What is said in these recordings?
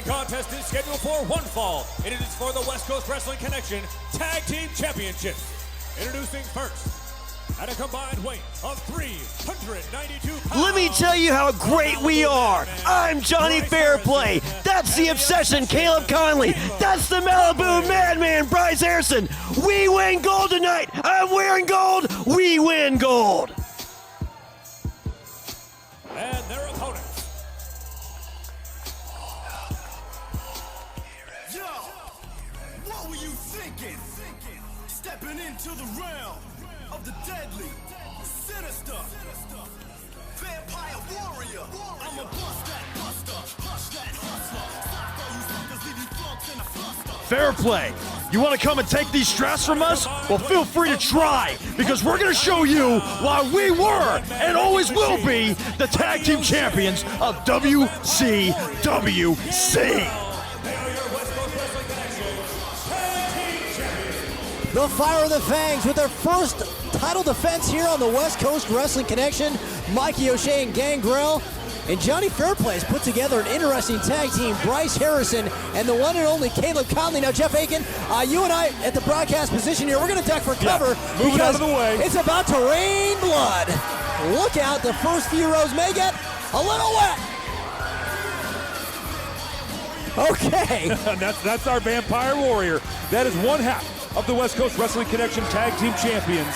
contest is scheduled for one fall, and it is for the West Coast Wrestling Connection Tag Team Championship. Introducing first, at a combined weight of 392 pounds. Let me tell you how great we are. I'm Johnny Fairplay. That's the Obsession, Caleb Konley. That's the Malibu Madman, Bryce Harrison. We win gold tonight. I'm wearing gold. We win gold. And their opponents. Yo, what were you thinking? Stepping into the realm of the deadly, sinister, vampire warrior. I'm a bust that buster, hush that hustler. Psycho, you suckers, leave you flunks in a fluster. Fairplay. You want to come and take these straps from us? Well, feel free to try, because we're going to show you why we were and always will be the tag team champions of WCWC. The Fire of the Fangs with their first title defense here on the West Coast Wrestling Connection. Mikey O'Shea and Gangrel. And Johnny Fairplay has put together an interesting tag team. Bryce Harrison and the one and only Caleb Konley. Now, Jeff Aiken, you and I at the broadcast position here, we're going to duck for cover move out of the way. It's about to rain blood. Look out, the first few rows may get a little wet. Okay. that's our Vampire Warrior. That is one half of the West Coast Wrestling Connection Tag Team Champions.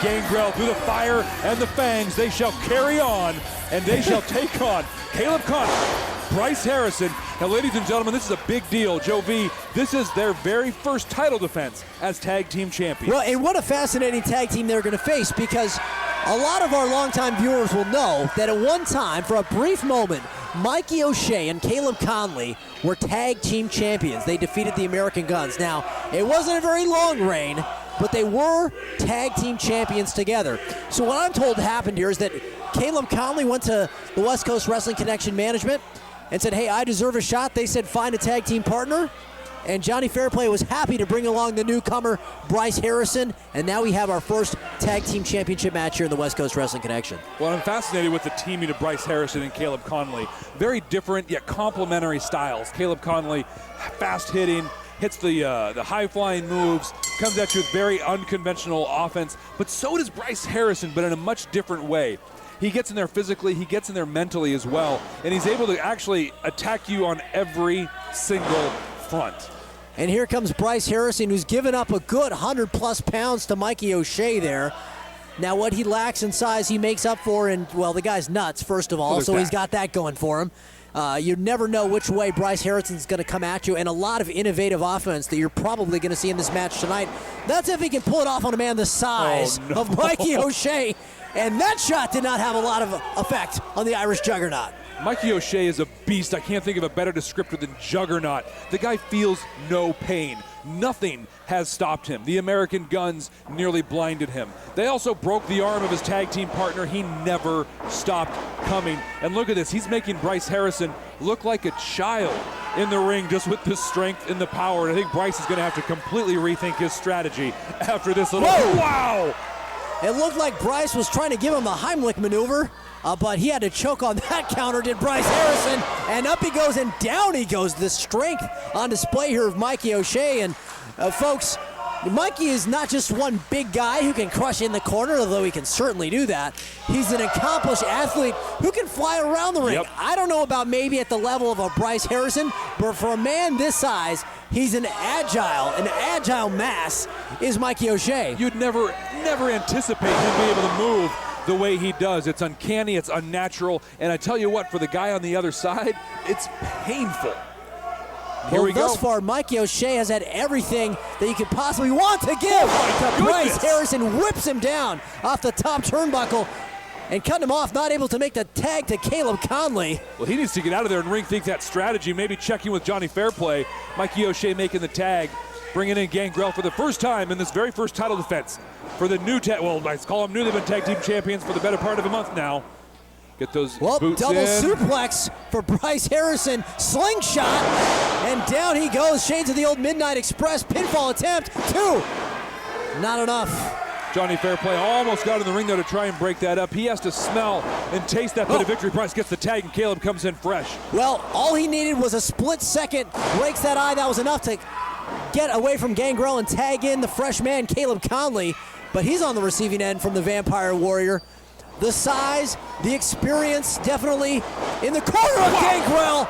Gangrel through the Fire and the Fangs. They shall carry on, and they shall take on Caleb Konley, Bryce Harrison. Now, ladies and gentlemen, this is a big deal. Joe V, this is their very first title defense as Tag Team Champions. Well, and what a fascinating tag team they're going to face, because a lot of our longtime viewers will know that at one time, for a brief moment, Mikey O'Shea and Caleb Konley were tag team champions. They defeated the American Guns. Now, it wasn't a very long reign, but they were tag team champions together. So what I'm told happened here is that Caleb Konley went to the West Coast Wrestling Connection management and said, hey, I deserve a shot. They said, find a tag team partner. And Johnny Fairplay was happy to bring along the newcomer, Bryce Harrison. And now we have our first tag team championship match here in the West Coast Wrestling Connection. Well, I'm fascinated with the teaming of Bryce Harrison and Caleb Konley. Very different yet complementary styles. Caleb Konley, fast hitting, hits the high-flying moves, comes at you with very unconventional offense. But so does Bryce Harrison, but in a much different way. He gets in there physically, he gets in there mentally as well, and he's able to actually attack you on every single front. And here comes Bryce Harrison, who's given up a good 100-plus pounds to Mikey O'Shea there. Now, what he lacks in size, he makes up for in, well, the guy's nuts, first of all, so he's got that going for him. You never know which way Bryce Harrison's going to come at you, and a lot of innovative offense that you're probably going to see in this match tonight. That's if he can pull it off on a man the size of Mikey O'Shea, and that shot did not have a lot of effect on the Irish Juggernaut. Mikey O'Shea is a beast. I can't think of a better descriptor than Juggernaut. The guy feels no pain. Nothing has stopped him. The American Guns nearly blinded him. They also broke the arm of his tag team partner. He never stopped coming. And look at this. He's making Bryce Harrison look like a child in the ring just with the strength and the power. And I think Bryce is going to have to completely rethink his strategy after this little... Whoa. Wow! It looked like Bryce was trying to give him a Heimlich maneuver. But he had to choke on that counter, did Bryce Harrison. And up he goes and down he goes. The strength on display here of Mikey O'Shea. And folks, Mikey is not just one big guy who can crush in the corner, although he can certainly do that. He's an accomplished athlete who can fly around the ring. Yep. I don't know about maybe at the level of a Bryce Harrison, but for a man this size, he's an agile mass is Mikey O'Shea. You'd never anticipate him being able to move the way he does. It's uncanny, it's unnatural, and I tell you what, for the guy on the other side, it's painful. Here we go. Thus far, Mikey O'Shea has had everything that you could possibly want to give. Bryce Harrison whips him down off the top turnbuckle and cut him off, not able to make the tag to Caleb Konley. Well, he needs to get out of there and rethink that strategy, maybe checking with Johnny Fairplay. Mikey O'Shea making the tag, bringing in Gangrel for the first time in this very first title defense for the new well, let's call them new. They've been tag team champions for the better part of a month now. Get those boots double in. suplex for Bryce Harrison. Slingshot. And down he goes. Shades of the old Midnight Express pinfall attempt. 2. Not enough. Johnny Fairplay almost got in the ring though to try and break that up. He has to smell and taste that bit of victory. Bryce gets the tag and Caleb comes in fresh. Well, all he needed was a split second, breaks that eye. That was enough to get away from Gangrel and tag in the fresh man, Caleb Konley. But he's on the receiving end from the Vampire Warrior. The size, the experience, definitely in the corner of Gangrel.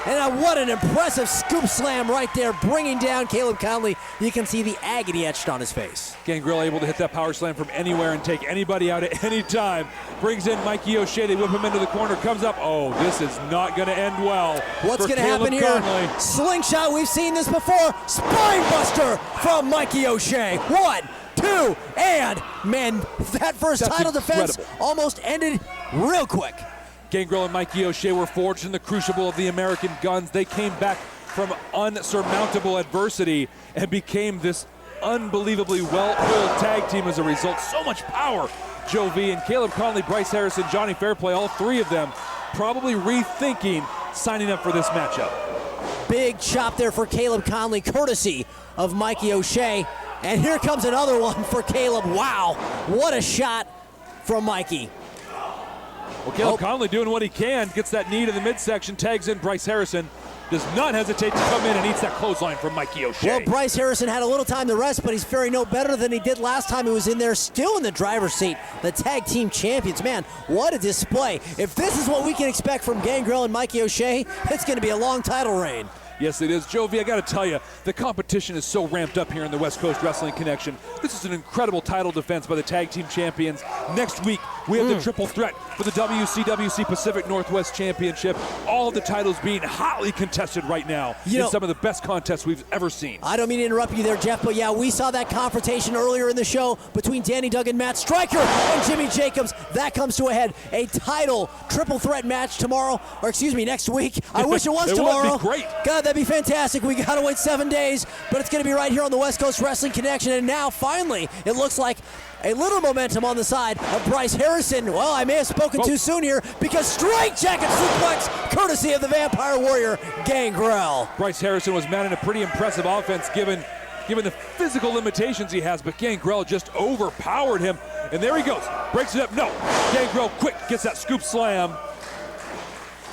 And what an impressive scoop slam right there, bringing down Caleb Konley. You can see the agony etched on his face. Gangrel able to hit that power slam from anywhere and take anybody out at any time. Brings in Mikey O'Shea, they whip him into the corner, comes up. Oh, this is not going to end well. What's going to happen here? Konley. Slingshot, we've seen this before. Spine buster from Mikey O'Shea. 1, 2, and man, that first title defense almost ended real quick. Gangrel and Mikey O'Shea were forged in the crucible of the American Guns. They came back from unsurmountable adversity and became this unbelievably well-oiled tag team as a result. So much power. Joe V and Caleb Konley, Bryce Harrison, Johnny Fairplay, all three of them probably rethinking signing up for this matchup. Big chop there for Caleb Konley, courtesy of Mikey O'Shea. And here comes another one for Caleb. Wow, what a shot from Mikey. Well, Caleb Konley doing what he can, gets that knee to the midsection, tags in Bryce Harrison, does not hesitate to come in and eats that clothesline from Mikey O'Shea. Well, Bryce Harrison had a little time to rest, but he's faring no better than he did last time he was in there, still in the driver's seat. The tag team champions, man, what a display. If this is what we can expect from Gangrel and Mikey O'Shea, it's going to be a long title reign. Yes, it is. Joe V, I got to tell you, the competition is so ramped up here in the West Coast Wrestling Connection. This is an incredible title defense by the tag team champions. Next week, we have the triple threat for the WCWC Pacific Northwest Championship. All of the titles being hotly contested right now in some of the best contests we've ever seen. I don't mean to interrupt you there, Jeff, but yeah, we saw that confrontation earlier in the show between Danny Duggan, Matt Stryker, and Jimmy Jacobs. That comes to a head. A title triple threat match tomorrow, or excuse me, next week. I wish it was tomorrow. Would be great. God, that'd be fantastic. We got to wait 7 days, but it's going to be right here on the West Coast Wrestling Connection. And now, finally, it looks like a little momentum on the side of Bryce Harrison. Well, I may have spoken too soon here because straight jacket suplex, courtesy of the Vampire Warrior, Gangrel. Bryce Harrison was mounting a pretty impressive offense given the physical limitations he has, but Gangrel just overpowered him. And there he goes, breaks it up. No, Gangrel quick gets that scoop slam.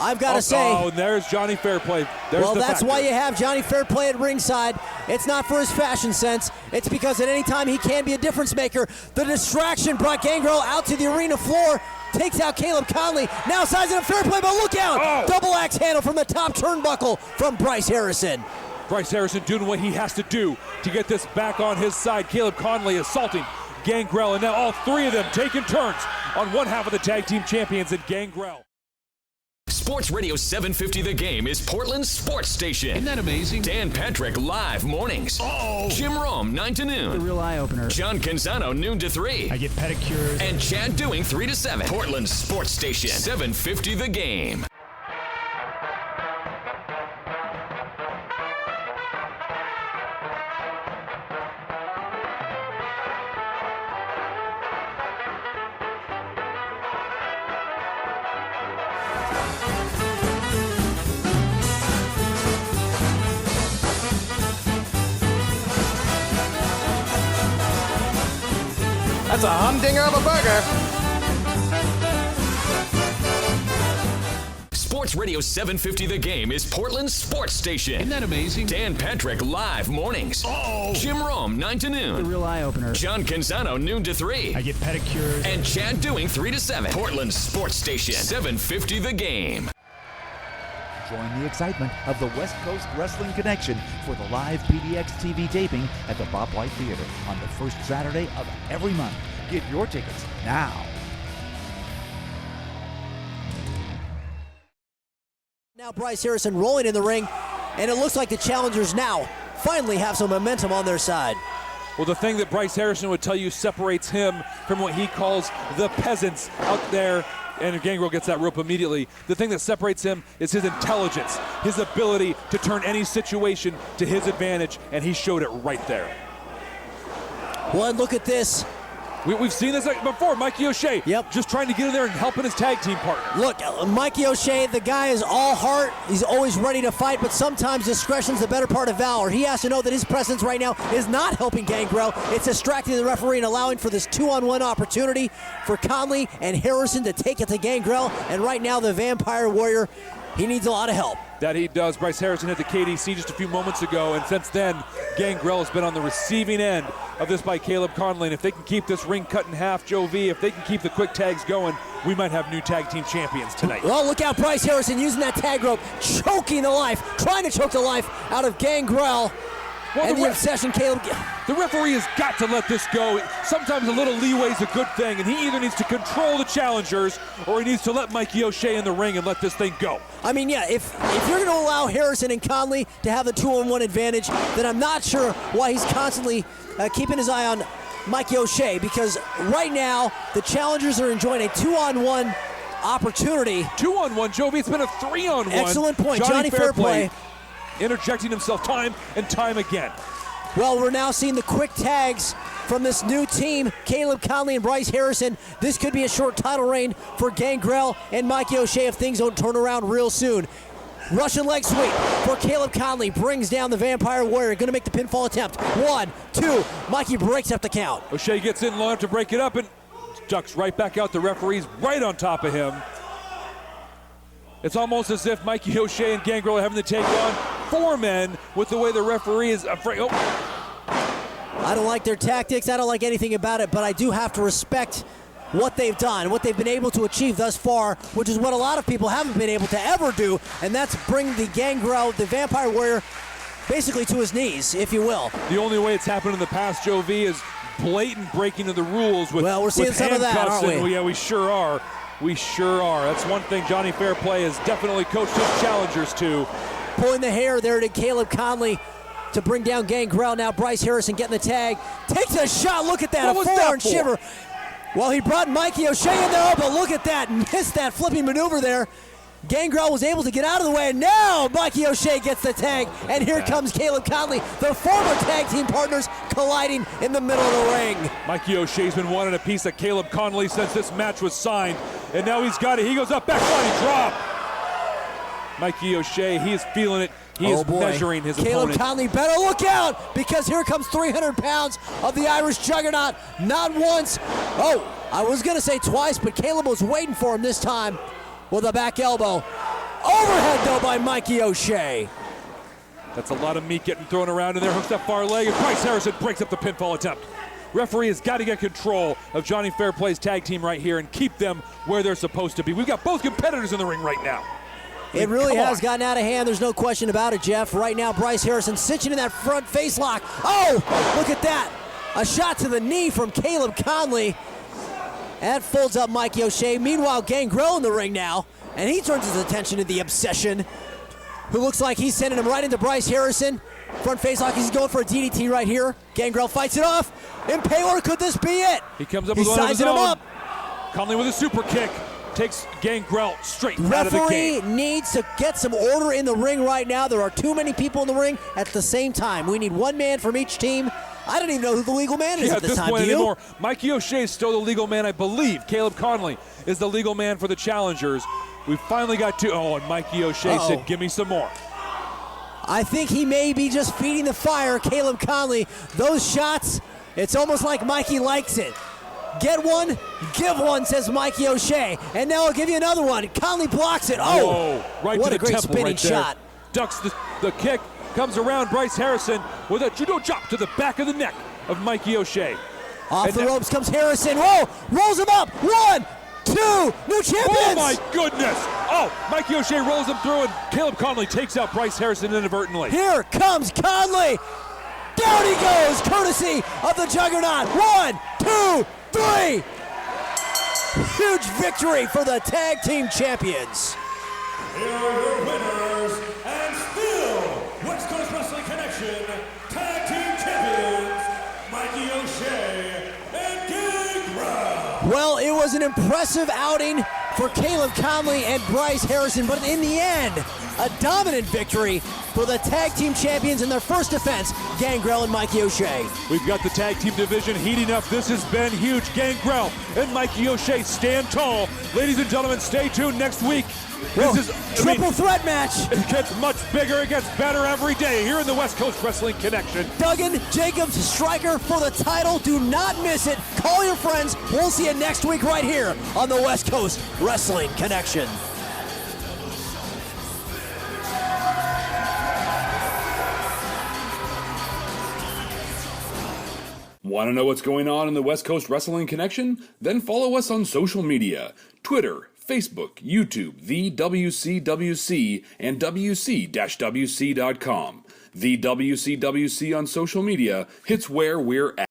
I've got to say. Oh, and there's Johnny Fairplay. Well, that's why you have Johnny Fairplay at ringside. It's not for his fashion sense. It's because at any time he can be a difference maker. The distraction brought Gangrel out to the arena floor. Takes out Caleb Konley. Now sizing up Fairplay, but look out! Oh. Double axe handle from the top turnbuckle from Bryce Harrison. Bryce Harrison doing what he has to do to get this back on his side. Caleb Konley assaulting Gangrel, and now all three of them taking turns on one half of the tag team champions in Gangrel. Sports Radio 750 The Game is Portland's sports station. Isn't that amazing? Dan Patrick live mornings. Oh! Jim Rome 9 to noon. The real eye-opener. John Canzano noon to 3. I get pedicures. And Chad Doing 3 to 7. Portland's sports station 750 The Game. That's a humdinger of a burger. Sports Radio 750 The Game is Portland's sports station. Isn't that amazing? Dan Patrick live mornings. Oh! Jim Rome 9 to noon. The real eye-opener. John Canzano noon to 3. I get pedicures. And Chad Doing 3 to 7. Portland's sports station 750 The Game. Join the excitement of the West Coast Wrestling Connection for the live PDX TV taping at the Bob White Theater on the first Saturday of every month. Get your tickets now. Now Bryce Harrison rolling in the ring, and it looks like the challengers now finally have some momentum on their side. Well, the thing that Bryce Harrison would tell you separates him from what he calls the peasants out there, and Gangrel gets that rope immediately. The thing that separates him is his intelligence, his ability to turn any situation to his advantage, and he showed it right there. Well, and look at this. We've seen this before. Mikey O'Shea just trying to get in there and helping his tag team partner. Look, Mikey O'Shea, the guy is all heart. He's always ready to fight, but sometimes discretion's the better part of valor. He has to know that his presence right now is not helping Gangrel. It's distracting the referee and allowing for this 2-on-1 opportunity for Konley and Harrison to take it to Gangrel. And right now, the Vampire Warrior, he needs a lot of help. That he does. Bryce Harrison hit the KDC just a few moments ago, and since then, Gangrel has been on the receiving end of this by Caleb Konley. And if they can keep this ring cut in half, Joe V, if they can keep the quick tags going, we might have new tag team champions tonight. Well, look out, Bryce Harrison using that tag rope, choking the life, trying to choke the life out of Gangrel. Well, and the obsession, Caleb. The referee has got to let this go. Sometimes a little leeway is a good thing, and he either needs to control the challengers or he needs to let Mikey O'Shea in the ring and let this thing go. I mean, yeah, if you're going to allow Harrison and Konley to have the 2-on-1 advantage, then I'm not sure why he's constantly keeping his eye on Mikey O'Shea, because right now the challengers are enjoying a 2-on-1 opportunity. 2-on-1, Jovi. It's been a 3-on-1. Excellent point, Johnny Fairplay. Interjecting himself time and time again. Well, we're now seeing the quick tags from this new team, Caleb Konley and Bryce Harrison. This could be a short title reign for Gangrel and Mikey O'Shea if things don't turn around real soon. Russian leg sweep for Caleb Konley brings down the Vampire Warrior. Going to make the pinfall attempt. 1, 2. Mikey breaks up the count. O'Shea gets in long enough to break it up and ducks right back out. The referee's right on top of him. It's almost as if Mikey O'Shea and Gangrel are having to take on 4 men with the way the referee is afraid. Oh. I don't like their tactics. I don't like anything about it, but I do have to respect what they've done, what they've been able to achieve thus far, which is what a lot of people haven't been able to ever do, and that's bring the Gangrel, the Vampire Warrior, basically to his knees, if you will. The only way it's happened in the past, Joe V, is blatant breaking of the rules with, well, we're seeing some of that, aren't we? Yeah, we sure are. We sure are. That's one thing Johnny Fairplay has definitely coached his challengers to. Pulling the hair there to Caleb Konley to bring down Gangrel. Now Bryce Harrison getting the tag. Takes a shot. Look at that. What a was forearm that for? shiver. Well, he brought Mikey O'Shea in there, but look at that. Missed that flipping maneuver there. Gangrel was able to get out of the way, and now Mikey O'Shea gets the tag, and here comes Caleb Konley. The former tag team partners colliding in the middle of the ring. Mikey O'Shea's been wanting a piece of Caleb Konley since this match was signed, and now he's got it. He goes up, back body drop. Mikey O'Shea, he is feeling it. He is measuring his Caleb opponent. Konley better look out, because here comes 300 pounds of the Irish Juggernaut. Not once. Oh, I was going to say twice, but Caleb was waiting for him this time with a back elbow. Overhead, though, by Mikey O'Shea. That's a lot of meat getting thrown around in there. Hooks that far leg, and Bryce Harrison breaks up the pinfall attempt. Referee has got to get control of Johnny Fairplay's tag team right here and keep them where they're supposed to be. We've got both competitors in the ring right now. It really has gotten out of hand. There's no question about it, Jeff. Right now, Bryce Harrison cinching in that front face lock. Oh, look at that. A shot to the knee from Caleb Konley. That folds up Mikey O'Shea. Meanwhile, Gangrel in the ring now, and he turns his attention to the Obsession, who looks like he's sending him right into Bryce Harrison. Front face lock, he's going for a DDT right here. Gangrel fights it off. Impaler, could this be it? He comes up He's with one of his sizing him own. up. Konley with a super kick. Takes Gangrel straight out of the game. Referee needs to get some order in the ring right now. There are too many people in the ring at the same time. We need one man from each team. I don't even know who the legal man is at this time. Point Do you? anymore. Mikey O'Shea is still the legal man, I believe. Caleb Konley is the legal man for the challengers. We finally got to. Oh, and Mikey O'Shea said, "Give me some more." I think he may be just feeding the fire, Caleb Konley. Those shots, it's almost like Mikey likes it. Get one, give one, says Mikey O'Shea. And now I'll give you another one. Conley blocks it. Oh, whoa, right what to a the great temple spinning right there. shot. Ducks the kick, comes around Bryce Harrison with a judo chop to the back of the neck of Mikey O'Shea. Off And the now- ropes comes Harrison. Whoa, rolls him up. 1, 2, new champions. Oh my goodness! Oh, Mikey O'Shea rolls him through, and Caleb Konley takes out Bryce Harrison inadvertently. Here comes Conley. Down he goes, courtesy of the Juggernaut. 1, 2, 3. Huge victory for the tag team champions. Here are your winners, and still West Coast Wrestling Connection Tag Team Champions, Mikey O'Shea and Gangrel. Well, it was an impressive outing for Caleb Konley and Bryce Harrison, but in the end, A dominant victory for the tag team champions in their first defense, Gangrel and Mikey O'Shea. We've got the tag team division heating up. This has been huge. Gangrel and Mikey O'Shea stand tall. Ladies and gentlemen, stay tuned next week. This is triple threat match. It gets much bigger. It gets better every day here in the West Coast Wrestling Connection. Duggan Jacobs striker for the title. Do not miss it. Call your friends. We'll see you next week right here on the West Coast Wrestling Connection. Want to know what's going on in the West Coast Wrestling Connection? Then follow us on social media. Twitter, Facebook, YouTube, the WCWC, and WC-WC.com. The WCWC on social media, it's where we're at.